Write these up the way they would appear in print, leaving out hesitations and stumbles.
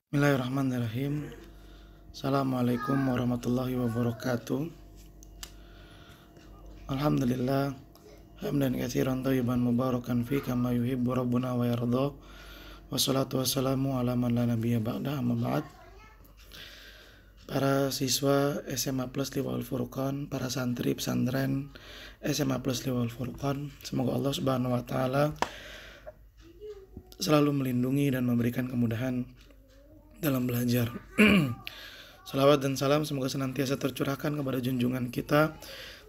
Bismillahirrahmanirrahim. Assalamualaikum warahmatullahi wabarakatuh. Alhamdulillah hamdan katsiran thayyiban mubarakan fi kama yuhibbu rabbuna wa yarda. Wassalatu wassalamu ala man la nabiyya ba'da, amma ba'd. Para siswa SMA Plus Liwaul Furqan, para santri pesantren SMA Plus Liwaul Furqan, semoga Allah Subhanahu wa taala selalu melindungi dan memberikan kemudahan dalam belajar. Salawat dan salam semoga senantiasa tercurahkan kepada junjungan kita,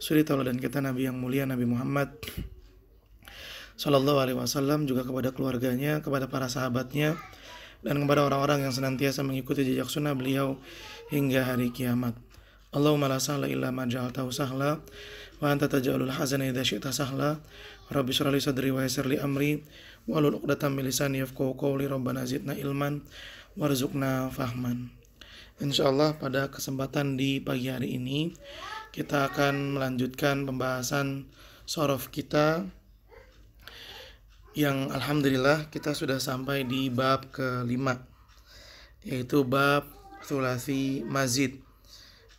suri tauladan kita, Nabi yang mulia, Nabi Muhammad Sallallahu Alaihi Wasallam, juga kepada keluarganya, kepada para sahabatnya, dan kepada orang-orang yang senantiasa mengikuti jejak sunnah beliau hingga hari kiamat. Allahumma la sahla illa ma ja'altahu sahla wa anta taj'alul hazana idza syi'ta sahla. Rabbi shrah li sadri wa yassir li amri wahlul 'uqdatam min lisani yafqahu qawli. Rabbana zidna ilman warzuqna fahman. Insyaallah pada kesempatan di pagi hari ini kita akan melanjutkan pembahasan shorof kita yang alhamdulillah kita sudah sampai di bab kelima, yaitu bab thulathi mazid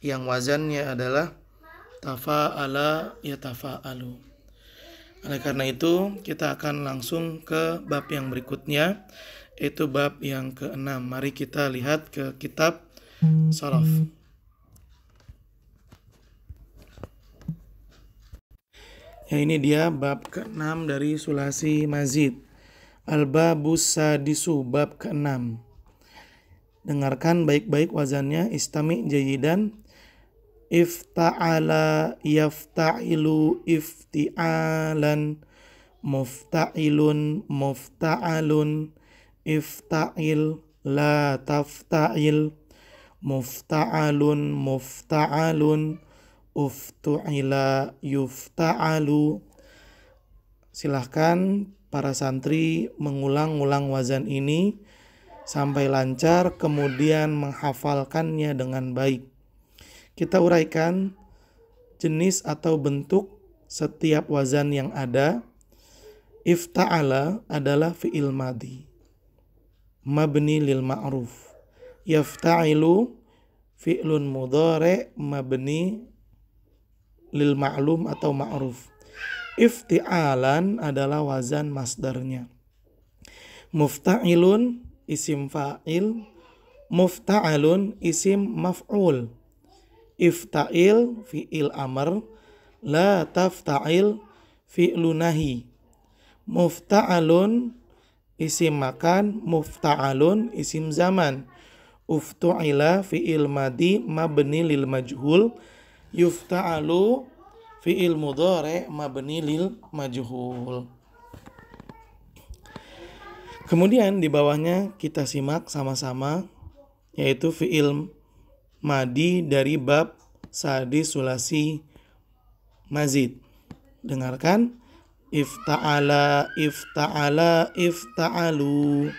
yang wazannya adalah tafa'ala yatafa'alu. Oleh karena itu kita akan langsung ke bab yang berikutnya, yaitu bab yang ke-6. Mari kita lihat ke kitab shorof. Ya, ini dia bab ke-6 dari sulasi mazid. Al-babus sadisu, bab ke-6. Dengarkan baik-baik wazannya. Istami' jayidan. Ifta'ala yafta'ilu ifti'alan. Mufta'ilun mufta'alun. Ifta'il la tafta'il. Mufta'alun mufta'alun. Uftu'ila yufta'alu. Silahkan para santri mengulang-ulang wazan ini sampai lancar, kemudian menghafalkannya dengan baik. Kita uraikan jenis atau bentuk setiap wazan yang ada. Ifta'ala adalah fi'il madhi, mabni lil ma'ruf. Yafta'ilu fi'lun mudhari' mabni lil ma'lum atau ma'ruf. Ifti'alan adalah wazan masdarnya. Mufta'ilun isim fa'il, mufta'alun isim maf'ul. Ifta'il fi'il amr, la tafta'il fi'lu nahi. Mufta'alun isim makan, mufta'alun isim zaman. Uftu'ila fi'il madi mabni lil majhul. Yufta'alu fi'il mudhari' mabni lil majhul. Kemudian di bawahnya kita simak sama-sama, yaitu fi'il madi dari bab sadis sulasi mazid. Dengarkan. Ifta'ala ifta'ala ifta'alu.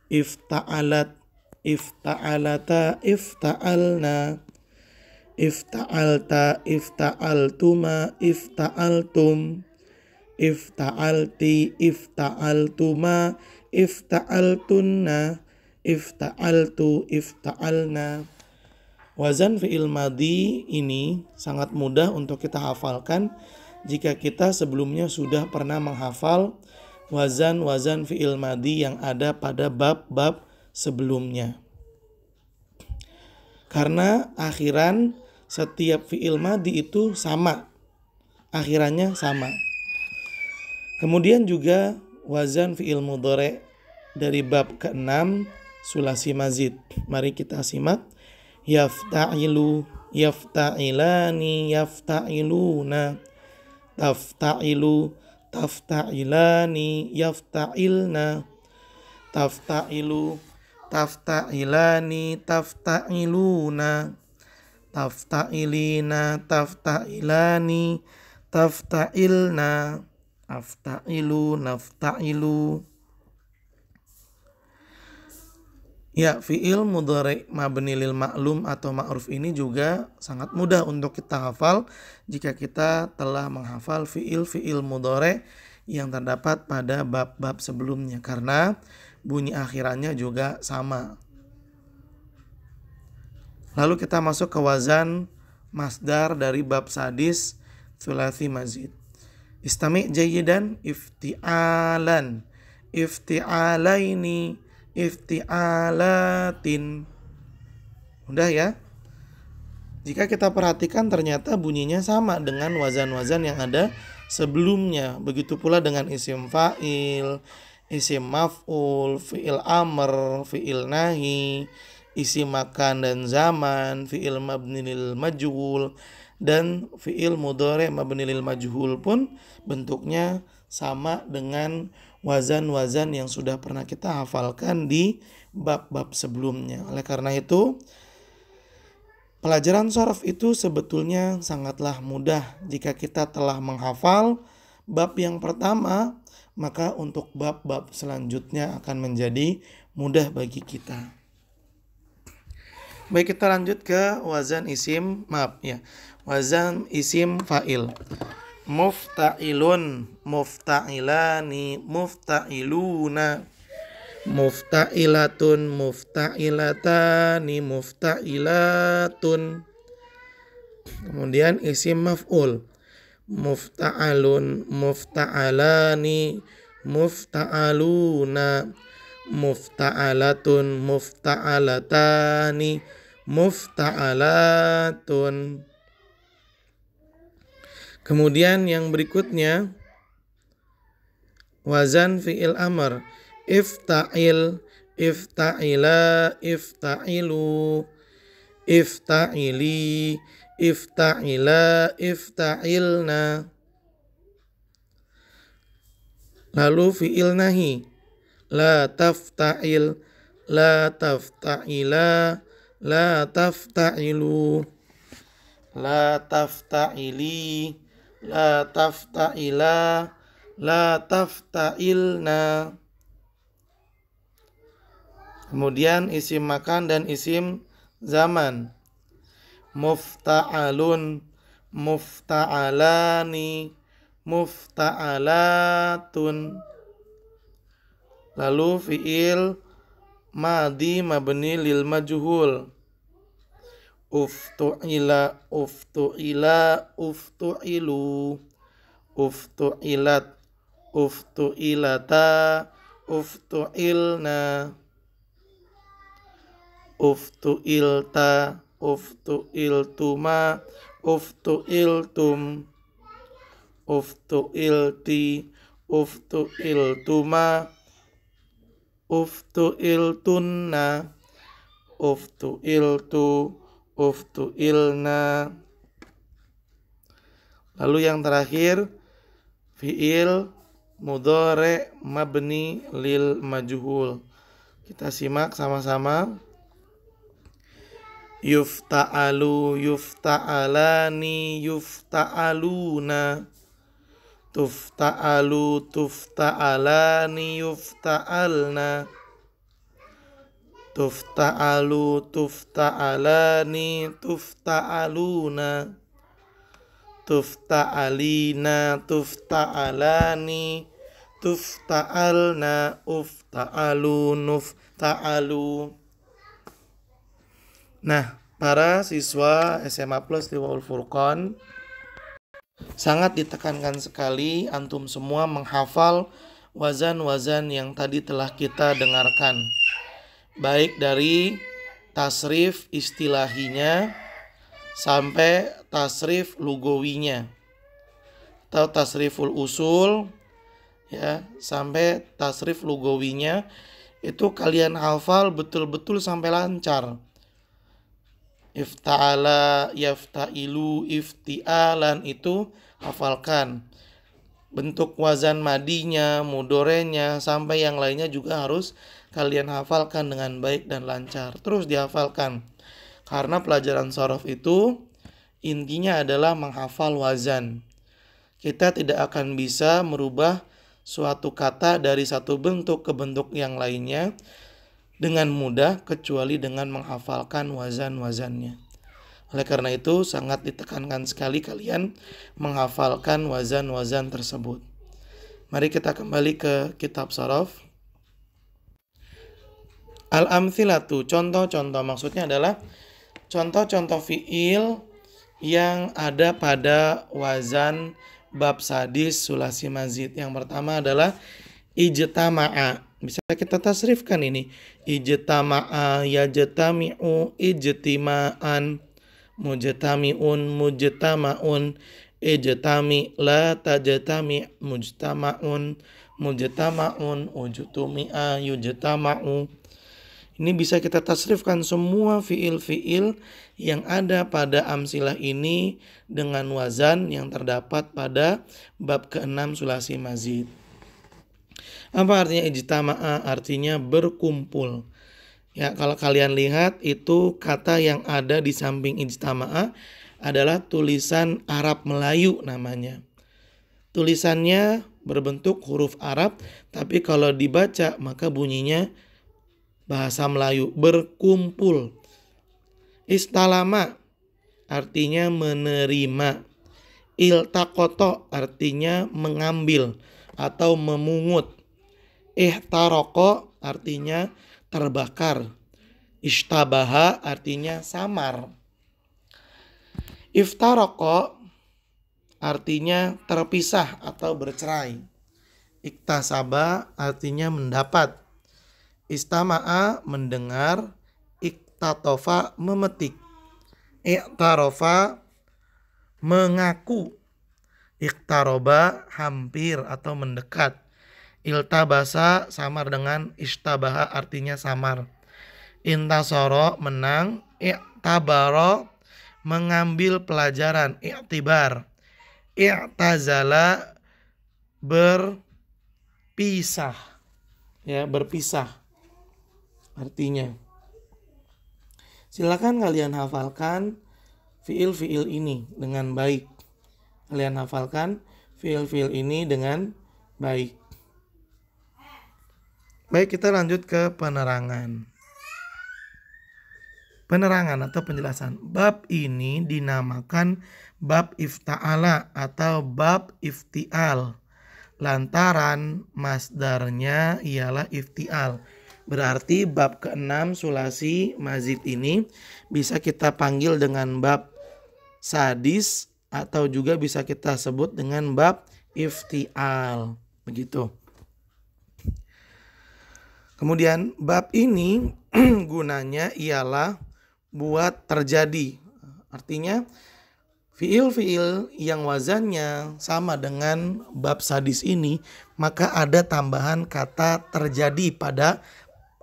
Ifta'alat ifta'alata ifta'alna. Ifta'alta ifta'altuma ifta'altum. Ifta'alti ifta'altuma ifta'altunna. Ifta'altu ifta'alna. Wazan fi'il madhi ini sangat mudah untuk kita hafalkan jika kita sebelumnya sudah pernah menghafal wazan-wazan fi'il madhi yang ada pada bab-bab sebelumnya. Karena akhiran setiap fi'il madhi itu sama, akhirannya sama. Kemudian juga wazan fi'il mudhari' dari bab ke-6 sulasi mazid. Mari kita simak. Yafta'ilu yafta'ilani yafta'iluna. Tafta'ilu tafta'ilani yafta'ilna. Tafta'ilu tafta'ilani tafta'iluna. Tafta'ilina tafta'ilani tafta'ilna. Afta'ilu nafta'ilu. Ya, fi'il mudhari' mabni lil ma'lum atau ma'ruf ini juga sangat mudah untuk kita hafal jika kita telah menghafal fi'il mudhari' yang terdapat pada bab-bab sebelumnya, karena bunyi akhirannya juga sama. Lalu kita masuk ke wazan masdar dari bab sadis thulathi mazid. Istami' jayyidan, ifti'alan, ifti'alaini, ifti'alatin. Udah ya? Jika kita perhatikan ternyata bunyinya sama dengan wazan-wazan yang ada sebelumnya. Begitu pula dengan isim fa'il, isim maf'ul, fi'il amr, fi'il nahi, isim makan dan zaman, fi'il mabni lil majhul, dan fi'il mudhari' mabni lil majhul pun bentuknya sama dengan wazan-wazan yang sudah pernah kita hafalkan di bab-bab sebelumnya. Oleh karena itu, pelajaran shorof itu sebetulnya sangatlah mudah. Jika kita telah menghafal bab yang pertama, maka untuk bab-bab selanjutnya akan menjadi mudah bagi kita. Baik, kita lanjut ke wazan isim, wazan isim fa'il. Mufta'ilun, mufta'ilani, mufta'iluna, mufta'ilatun, mufta'ilatani, mufta'ilatun. Kemudian isim maf'ul, mufta'alun, mufta'alani, mufta'aluna, mufta'alatun, mufta'alatani, mufta'alatun. Kemudian yang berikutnya wazan fi'il amr. Ifta'il, ifta'ila, ifta'ilu, ifta'ili, ifta'ila, ifta'ilna. Lalu fi'il nahi. La tafta'il, la tafta'ila, la tafta'ilu, la tafta'ili, la tafta'ila, la tafta'ilna. Kemudian isim makan dan isim zaman. Mufta'alun, mufta'alani, mufta'alatun. Lalu fi'il madi mabni lil majhul. Uftu'ila, uftu'ila, uftu'ilu, uftu'ilat, uftu'ilata, uftu'ilna, uftu'ilta, uftu'iltuma, uftu'iltum, uftu'ilti, uftu'iltuma, uftu'iltunna, uftu'iltu, uftu'ilna. Lalu yang terakhir fi'il mudhari' mabni lil majhul. Kita simak sama-sama. Yufta'alu, yufta'alani, yufta'aluna, tufta'alu, tufta'alani, yufta'alna, tufta'alu, tufta'alani, tufta'aluna, tufta'alina, tufta'alani, tufta'alna, ufta'alu, nufta'alu. Nah, para siswa SMA Plus di Waul Furqan, sangat ditekankan sekali antum semua menghafal wazan-wazan yang tadi telah kita dengarkan. Baik dari tasrif istilahinya sampai tasrif lugawinya, atau tasriful usul ya, sampai tasrif lugawinya itu kalian hafal betul-betul sampai lancar. Ifta'ala, yafta'ilu, ifti'alan itu hafalkan. Bentuk wazan madinya, mudorenya, sampai yang lainnya juga harus kalian hafalkan dengan baik dan lancar. Terus dihafalkan. Karena pelajaran shorof itu intinya adalah menghafal wazan. Kita tidak akan bisa merubah suatu kata dari satu bentuk ke bentuk yang lainnya dengan mudah kecuali dengan menghafalkan wazan-wazannya. Oleh karena itu sangat ditekankan sekali kalian menghafalkan wazan-wazan tersebut. Mari kita kembali ke kitab shorof. Al-amthilatu, contoh-contoh, maksudnya adalah contoh-contoh fiil yang ada pada wazan bab sadis sulasi mazid. Yang pertama adalah ijtama'a. Bisa kita tasrifkan ini. Ijtama'a yajtami'u ijtima'an, mujtami'un mujtama'un, ijtami la tajtami' mujtama'un, mujtama'un ujtumi'a yujtama'u. Ini bisa kita tasrifkan semua fiil-fiil yang ada pada amsilah ini dengan wazan yang terdapat pada bab ke-6 sulasi mazid. Apa artinya ijtama'a? Artinya berkumpul. Ya, kalau kalian lihat itu kata yang ada di samping ijtama'a adalah tulisan Arab Melayu namanya. Tulisannya berbentuk huruf Arab, tapi kalau dibaca maka bunyinya bahasa Melayu, berkumpul. Istalama artinya menerima. Iltaqata artinya mengambil atau memungut. Ihtaraqo artinya terbakar. Ishtabaha artinya samar. Iftaraqo artinya terpisah atau bercerai. Iktasaba artinya mendapat. Istama'a mendengar, iktatofa memetik, iktarofa mengaku, iktaroba hampir atau mendekat, iltabasa samar dengan ishtabaha artinya samar, intasoro menang, iktabaro mengambil pelajaran, iktibar, iktazala berpisah, ya berpisah. Artinya, silakan kalian hafalkan fiil-fiil ini dengan baik. Kalian hafalkan fiil-fiil ini dengan baik. Baik, kita lanjut ke penerangan. Penerangan atau penjelasan. Bab ini dinamakan bab ifta'ala atau bab iftial. Lantaran masdarnya ialah iftial. Berarti bab ke-6 sulasi mazid ini bisa kita panggil dengan bab sadis atau juga bisa kita sebut dengan bab iftial. Begitu. Kemudian bab ini gunanya ialah buat terjadi. Artinya fiil-fiil yang wazannya sama dengan bab sadis ini, maka ada tambahan kata terjadi pada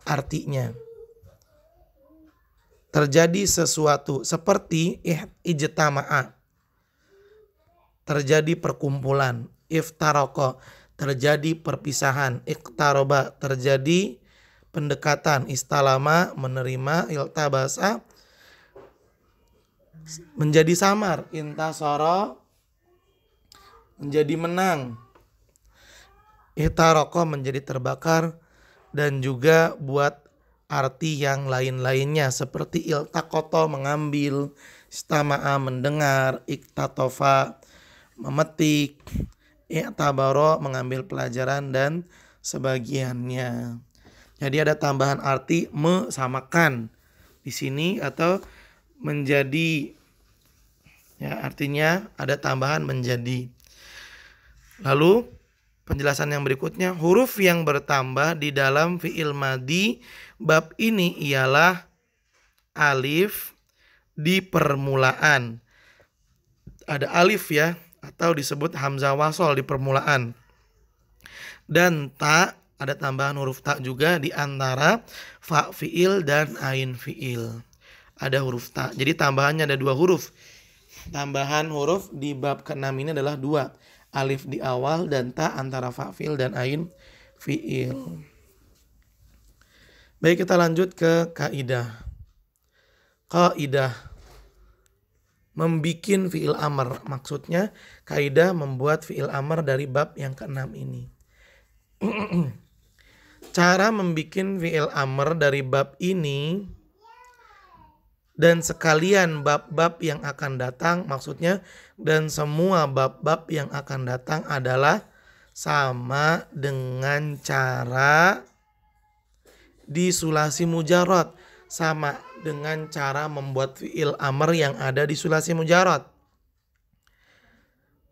artinya. Terjadi sesuatu seperti ijtama'a, terjadi perkumpulan, iftaraqo, terjadi perpisahan, iqtaroba, terjadi pendekatan, istalama, menerima, iltabasa, menjadi samar, intasara, menjadi menang, ihtaraqo, menjadi terbakar, dan juga buat arti yang lain-lainnya seperti iltaqata mengambil, istama'a mendengar, iktatofa memetik, i'tabara mengambil pelajaran dan sebagiannya. Jadi ada tambahan arti mesamakan di sini atau menjadi, ya artinya ada tambahan menjadi. Lalu penjelasan yang berikutnya, huruf yang bertambah di dalam fi'il madi bab ini ialah alif di permulaan. Ada alif ya, atau disebut hamzah wasol di permulaan. Dan ta, ada tambahan huruf ta juga di antara fa fi'il dan ain fi'il. Ada huruf ta. Jadi tambahannya ada 2 huruf. Tambahan huruf di bab ke-6 ini adalah 2. Alif di awal dan ta antara fa fi'il dan ain fi'il. Baik, kita lanjut ke kaidah. Kaidah membikin fi'il amr. Maksudnya kaidah membuat fi'il amr dari bab yang ke-6 ini. Cara membikin fi'il amr dari bab ini dan sekalian bab-bab yang akan datang, maksudnya dan semua bab-bab yang akan datang adalah sama dengan cara di sulasi mujarad, sama dengan cara membuat fi'il amr yang ada di sulasi mujarad.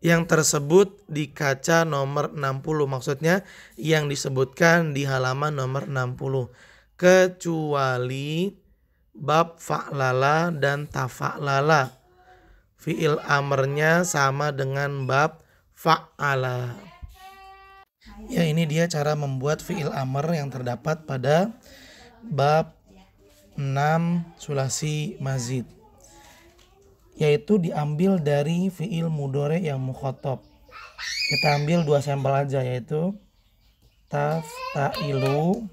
Yang tersebut di kaca nomor 60, maksudnya yang disebutkan di halaman nomor 60. Kecuali bab fa'lala dan tafa'lala. Fi'il amrnya sama dengan bab fa'ala. Ya, ini dia cara membuat fi'il amr yang terdapat pada bab 6 sulasi mazid, yaitu diambil dari fi'il mudhari yang mukhatab. Kita ambil 2 sampel aja, yaitu tafta'ilu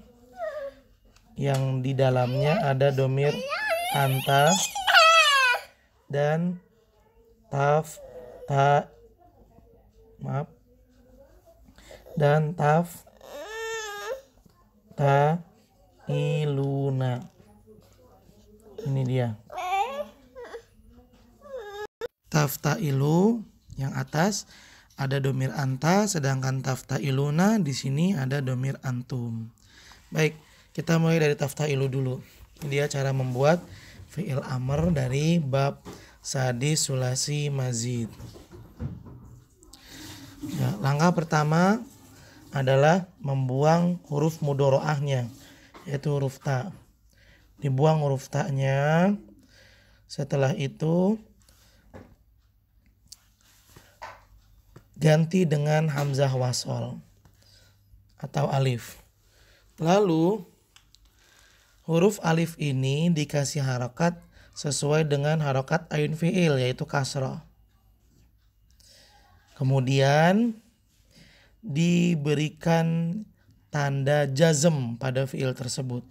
yang di dalamnya ada domir anta dan tafta'iluna. Ini dia. Tafta'ilu yang atas ada domir anta, sedangkan tafta'iluna di sini ada domir antum. Baik, kita mulai dari tafta'ilu dulu. Ini dia cara membuat fi'il amr dari bab sadis sulasi mazid. Ya, langkah pertama adalah membuang huruf mudhoro'ahnya, yaitu huruf ta. Dibuang huruf ta-nya. Setelah itu ganti dengan hamzah wasol atau alif. Lalu huruf alif ini dikasih harokat sesuai dengan harokat ain fi'il, yaitu kasroh. Kemudian diberikan tanda jazm pada fi'il tersebut,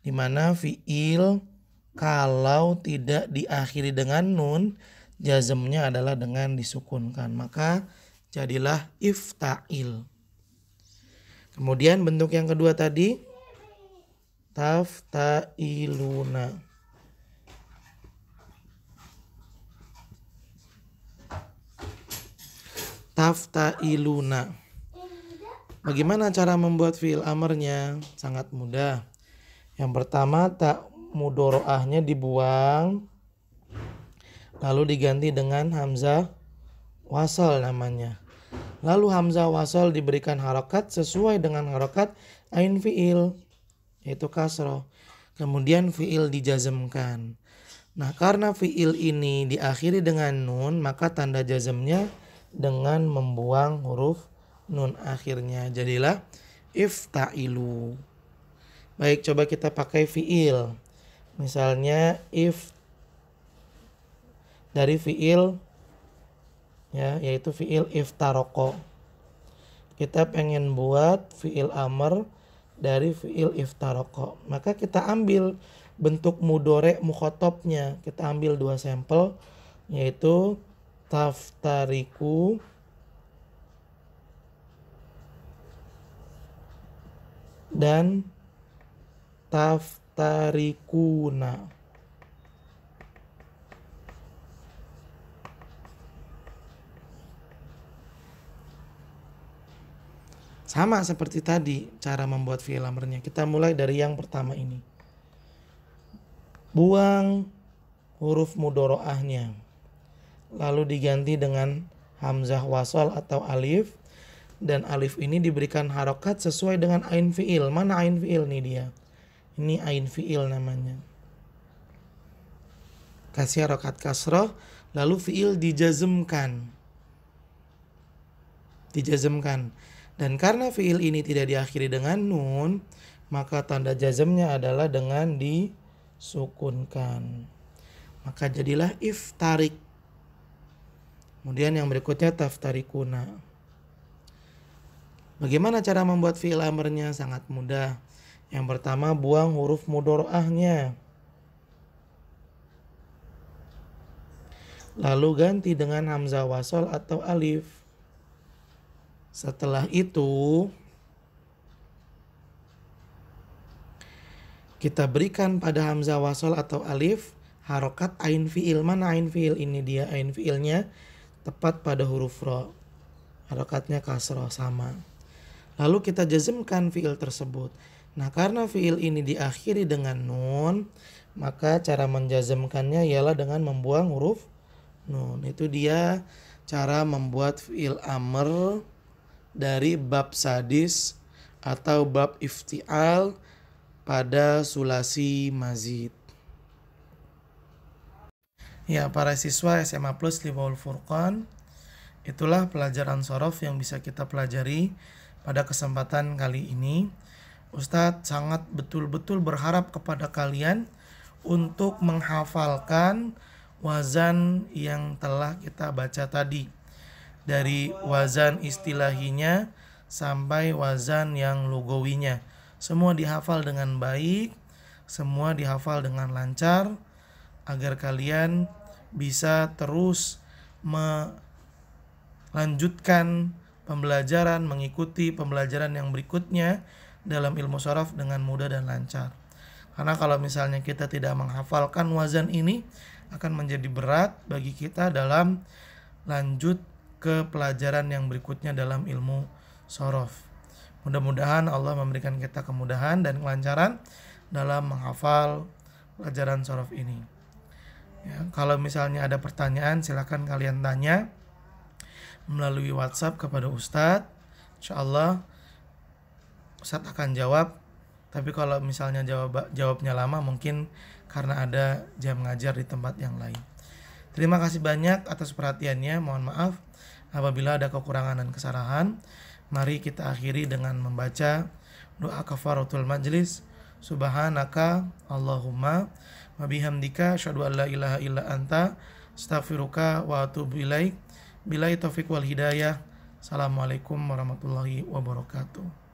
di mana fi'il kalau tidak diakhiri dengan nun, jazmnya adalah dengan disukunkan, maka jadilah ifta'il. Kemudian bentuk yang kedua tadi tafta'iluna. Tafta'iluna. Bagaimana cara membuat fi'il amrnya? Sangat mudah. Yang pertama, ta mudhoro'ahnya dibuang, lalu diganti dengan hamzah wasal namanya. Lalu hamzah wasal diberikan harokat sesuai dengan harokat ain fi'il, yaitu kasroh. Kemudian fi'il dijazmkan. Nah, karena fi'il ini diakhiri dengan nun, maka tanda jazmnya dengan membuang huruf nun akhirnya. Jadilah ifta'ilu. Baik, coba kita pakai fi'il. Misalnya dari fi'il, ya, yaitu fi'il iftaroko. Kita pengen buat fi'il amr dari fi'il iftaroko, maka kita ambil bentuk mudhari mukhatabnya. Kita ambil 2 sampel, yaitu taftariku dan taftarikuna. Sama seperti tadi cara membuat fi'il amrnya. Kita mulai dari yang pertama ini. Buang huruf mudhoro'ahnya, lalu diganti dengan hamzah wasal atau alif, dan alif ini diberikan harokat sesuai dengan ain fi'il. Mana ain fi'il nih dia? Ini ain fi'il namanya. Kasih harokat kasroh, lalu fi'il dijazmkan. Dan karena fi'il ini tidak diakhiri dengan nun, maka tanda jazmnya adalah dengan disukunkan. Maka jadilah iftarik. Kemudian yang berikutnya taftarikuna. Bagaimana cara membuat fi'il amrnya? Sangat mudah. Yang pertama, buang huruf mudhoro'ahnya, lalu ganti dengan hamzah wasal atau alif. Setelah itu kita berikan pada hamzah wasal atau alif harokat ain fi'il. Mana ain fi'il? Ini dia ain fi'ilnya, tepat pada huruf ro. Harokatnya kasroh sama. Lalu kita jazmkan fi'il tersebut. Nah, karena fiil ini diakhiri dengan nun, maka cara menjazmkannya ialah dengan membuang huruf nun. Itu dia cara membuat fiil amr dari bab sadis atau bab iftial pada sulasi mazid. Ya, para siswa SMA Plus Liwaul Furqan, itulah pelajaran shorof yang bisa kita pelajari pada kesempatan kali ini. Ustadz sangat betul-betul berharap kepada kalian untuk menghafalkan wazan yang telah kita baca tadi. Dari wazan istilahinya sampai wazan yang lugawinya. Semua dihafal dengan baik, semua dihafal dengan lancar, agar kalian bisa terus melanjutkan pembelajaran, mengikuti pembelajaran yang berikutnya dalam ilmu shorof dengan mudah dan lancar. Karena kalau misalnya kita tidak menghafalkan wazan ini, akan menjadi berat bagi kita dalam lanjut ke pelajaran yang berikutnya dalam ilmu shorof. Mudah-mudahan Allah memberikan kita kemudahan dan kelancaran dalam menghafal pelajaran shorof ini. Ya, kalau misalnya ada pertanyaan, silakan kalian tanya melalui WhatsApp kepada Ustadz. Insyaallah Ustadz akan jawab. Tapi kalau misalnya jawabnya lama, mungkin karena ada jam ngajar di tempat yang lain. Terima kasih banyak atas perhatiannya. Mohon maaf apabila ada kekurangan dan kesalahan. Mari kita akhiri dengan membaca doa kafaratul majlis. Subhanaka Allahumma wa bihamdika asyhadu an la ilaha illa anta astaghfiruka wa atubu ilaik. Billahi taufiq wal hidayah. Assalamualaikum warahmatullahi wabarakatuh.